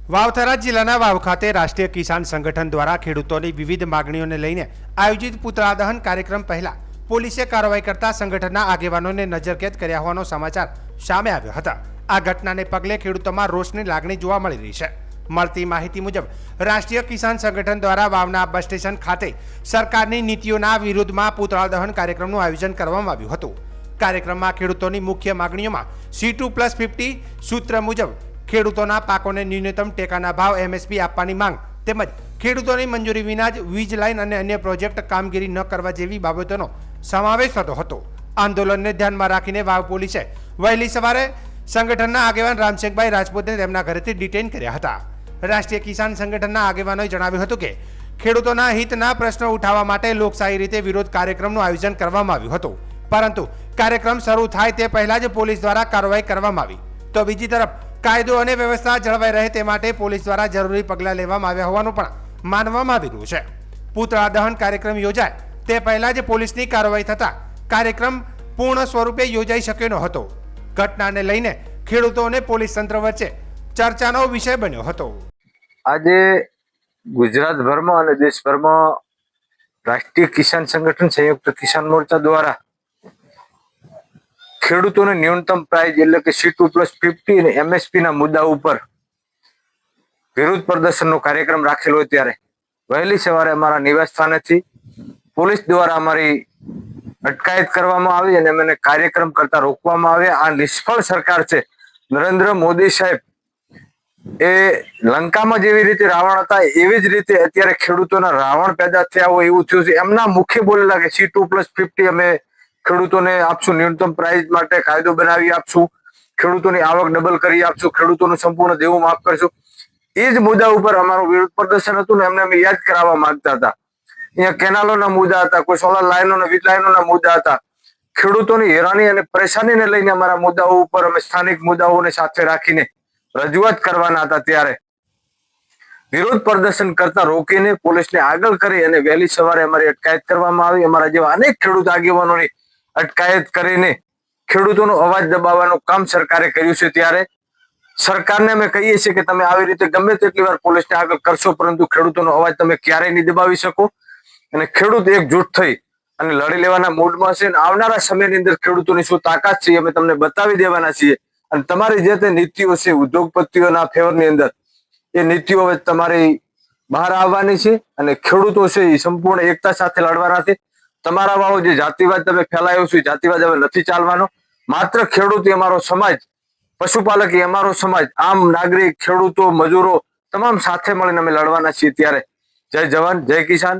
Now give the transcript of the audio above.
વાવથરા જિલ્લાના વાવ ખાતે રાષ્ટ્રીય કિસાન સંગઠન દ્વારા ખેડૂતોની વિવિધ માગણીઓને લઈને આયોજિત પુતળા દહન કાર્યક્રમ પહેલા પોલીસે કાર્યવાહી કરતા સંગઠનના આગેવાનોને નજરકેદ કર્યા હોવાનો સમાચાર સામે આવ્યો હતા। આ ઘટનાને પગલે ખેડૂતોમાં રોષની લાગણી જોવા મળી રહી છે। મળતી માહિતી મુજબ રાષ્ટ્રીય કિસાન સંગઠન દ્વારા વાવના બસ સ્ટેશન ખાતે સરકારની નીતિઓના વિરુદ્ધમાં પુતળા દહન કાર્યક્રમનું આયોજન કરવામાં આવ્યું હતું। કાર્યક્રમમાં ખેડૂતોની મુખ્ય માગણીઓમાં C2+50 સૂત્ર મુજબ ખેડૂતોના પાકોને ન્યૂનતમ ટેકાના ભાવ MSP આપવાની માંગ તેમજ ખેડૂતોની મંજૂરી વિના જ વીજ લાઇન અને અન્ય પ્રોજેક્ટ કામગીરી ન કરવા જેવી બાબતોનો સમાવેશ થતો હતો। આંદોલનને ધ્યાનમાં રાખીને વાવ પોલીસે વહેલી સવારે સંગઠનના આગેવાન રામસિંહભાઈ રાજપૂતને તેમના ઘરેથી ડિટેઇન કર્યા હતા। રાષ્ટ્રીય કિસાન સંગઠનના આગેવાનોએ જણાવ્યું હતું કે ખેડૂતોના હિતના પ્રશ્નો ઉઠાવવા માટે લોકશાહી રીતે વિરોધ કાર્યક્રમનું આયોજન કરવામાં આવ્યું હતું, પરંતુ કાર્યક્રમ શરૂ થાય તે પહેલા જ પોલીસ દ્વારા કાર્યવાહી કરવામાં આવી। તો બીજી તરફ કાયદો અને વ્યવસ્થા જળવાઈ રહે તે માટે પોલીસ દ્વારા જરૂરી પગલાં લેવામાં આવ્યા હોવાનું પણ માનવામાં આવી રહ્યું છે। પુતળા દહન કાર્યક્રમ યોજાય તે પહેલા જ પોલીસની કાર્યવાહી થતા કાર્યક્રમ પૂર્ણ સ્વરૂપે યોજાઈ શક્યો ન હતો। ઘટનાને લઈને ખેડૂતો અને પોલીસ તંત્ર વચ્ચે ચર્ચાનો વિષય બન્યો હતો। આજે ગુજરાતભરમાં અને દેશભરમાં રાષ્ટ્રીય કિસાન સંગઠન સંયુક્ત કિસાન મોરચા દ્વારા ખેડૂતોને ન્યૂનતમ પ્રાઇસ એટલે કે C2+50 અને MSP ના મુદ્દા ઉપર વિરોધ પ્રદર્શનનો કાર્યક્રમ રાખેલો હોય ત્યારે વહેલી સવારે અમારા નિવાસ સ્થાનેથી પોલીસ દ્વારા અમારી અટકાયત કરવામાં આવી અને અમને કાર્યક્રમ કરતા રોકવામાં આવ્યા। આ નિષ્ફળ સરકાર છે। નરેન્દ્ર મોદી સાહેબ એ લંકામાં જેવી રીતે રાવણ હતા એવી જ રીતે અત્યારે ખેડૂતોના રાવણ પેદા થયા હોય એવું થયું છે। એમના મુખે બોલેલા કે C2+50 અમે ખેડૂતોને આપશું, ન્યૂનતમ પ્રાઇસ માટે કાયદો બનાવી આપશું, ખેડૂતોની આવક ડબલ કરી આપશું, ખેડૂતોનું સંપૂર્ણ દેવું માફ કરશું। એ જ મુદ્દા ઉપર અમારું વિરોધ પ્રદર્શન હતું ને એમને અમે યાદ કરાવવા માંગતા હતા। અહીંયા કેનાલોના મુદ્દા હતા, કોઈ સોલર લાઈનોના વીજ લાઈનોના મુદ્દા હતા। ખેડૂતોની હેરાની અને પરેશાનીને લઈને અમારા મુદ્દાઓ ઉપર અમે સ્થાનિક મુદ્દાઓને સાથે રાખીને રજૂઆત કરવાના હતા ત્યારે વિરોધ પ્રદર્શન કરતા રોકીને પોલીસને આગળ કરી અને વહેલી સવારે અમારી અટકાયત કરવામાં આવી। અમારા જેવા અનેક ખેડૂત આગેવાનોની અટકાયત કરીને ખેડૂતોનો અવાજ દબાવવાનું કામ સરકારે કર્યું છે। ત્યારે સરકારને અમે કહીએ છીએ કે તમે આવી રીતે ગમે તેટલી વાર પોલીસને આગળ કરશો પરંતુ ખેડૂતોનો અવાજ તમે ક્યારેય નહીં દબાવી શકો અને ખેડૂત એકજૂટ થઈ અને લડી લેવાના મૂડમાં છે। આવનારા સમયની અંદર ખેડૂતોની શું તાકાત છે અમે તમને બતાવી દેવાના છીએ અને તમારી જે તે નીતિઓ છે ઉદ્યોગપતિઓના ફેવરની અંદર એ નીતિઓ હવે તમારી બહાર આવવાની છે અને ખેડૂતો છે એ સંપૂર્ણ એકતા સાથે લડવાના છે। તમારા વાળો જે જાતિવાદ તમે ફેલાયો છે જાતિવાદ હવે નથી ચાલવાનો। માત્ર ખેડૂત એ અમારો સમાજ, પશુપાલક એ અમારો સમાજ, આમ નાગરિક, ખેડૂતો, મજૂરો તમામ સાથે મળીને અમે લડવાના છીએ। ત્યારે જય જવાન, જય કિસાન,